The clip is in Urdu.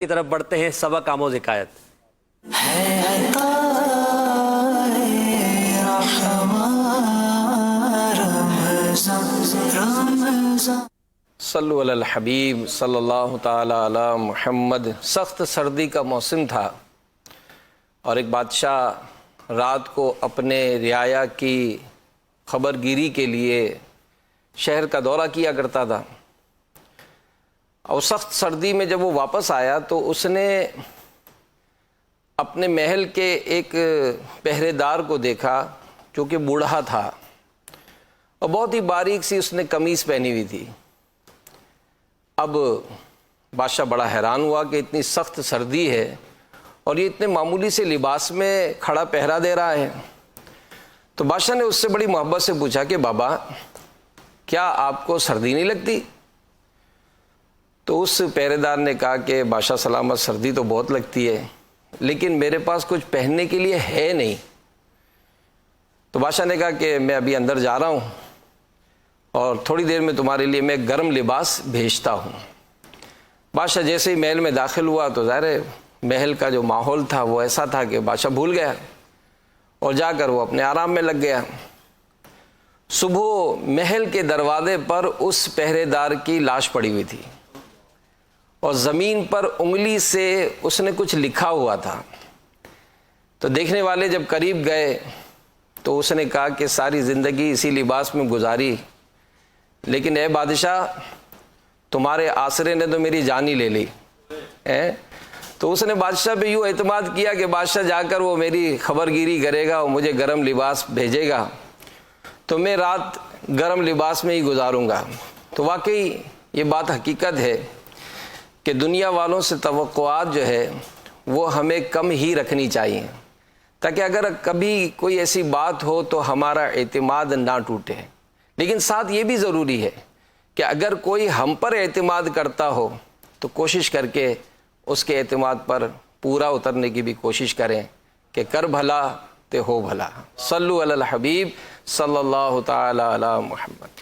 کی طرف بڑھتے ہیں سبق آموز حکایت۔ صلو علی الحبیب صلی اللہ تعالی علی محمد۔ سخت سردی کا موسم تھا اور ایک بادشاہ رات کو اپنے رعایا کی خبر گیری کے لیے شہر کا دورہ کیا کرتا تھا، اور سخت سردی میں جب وہ واپس آیا تو اس نے اپنے محل کے ایک پہرے دار کو دیکھا جو کہ بوڑھا تھا اور بہت ہی باریک سی اس نے قمیص پہنی ہوئی تھی۔ اب بادشاہ بڑا حیران ہوا کہ اتنی سخت سردی ہے اور یہ اتنے معمولی سے لباس میں کھڑا پہرا دے رہا ہے۔ تو بادشاہ نے اس سے بڑی محبت سے پوچھا کہ بابا کیا آپ کو سردی نہیں لگتی؟ تو اس پہرے دار نے کہا کہ بادشاہ سلامت، سردی تو بہت لگتی ہے لیکن میرے پاس کچھ پہننے کے لیے ہے نہیں۔ تو بادشاہ نے کہا کہ میں ابھی اندر جا رہا ہوں اور تھوڑی دیر میں تمہارے لیے میں گرم لباس بھیجتا ہوں۔ بادشاہ جیسے ہی محل میں داخل ہوا تو ظاہر ہے محل کا جو ماحول تھا وہ ایسا تھا کہ بادشاہ بھول گیا اور جا کر وہ اپنے آرام میں لگ گیا۔ صبح محل کے دروازے پر اس پہرے دار کی لاش پڑی ہوئی تھی اور زمین پر انگلی سے اس نے کچھ لکھا ہوا تھا۔ تو دیکھنے والے جب قریب گئے تو اس نے کہا کہ ساری زندگی اسی لباس میں گزاری لیکن اے بادشاہ تمہارے آسرے نے تو میری جان ہی لے لی۔ تو اس نے بادشاہ پہ یوں اعتماد کیا کہ بادشاہ جا کر وہ میری خبر گیری کرے گا اور مجھے گرم لباس بھیجے گا تو میں رات گرم لباس میں ہی گزاروں گا۔ تو واقعی یہ بات حقیقت ہے کہ دنیا والوں سے توقعات جو ہے وہ ہمیں کم ہی رکھنی چاہیے تاکہ اگر کبھی کوئی ایسی بات ہو تو ہمارا اعتماد نہ ٹوٹے۔ لیکن ساتھ یہ بھی ضروری ہے کہ اگر کوئی ہم پر اعتماد کرتا ہو تو کوشش کر کے اس کے اعتماد پر پورا اترنے کی بھی کوشش کریں کہ کر بھلا تے ہو بھلا۔ صلو علی الحبیب صلی اللہ تعالی علی محمد۔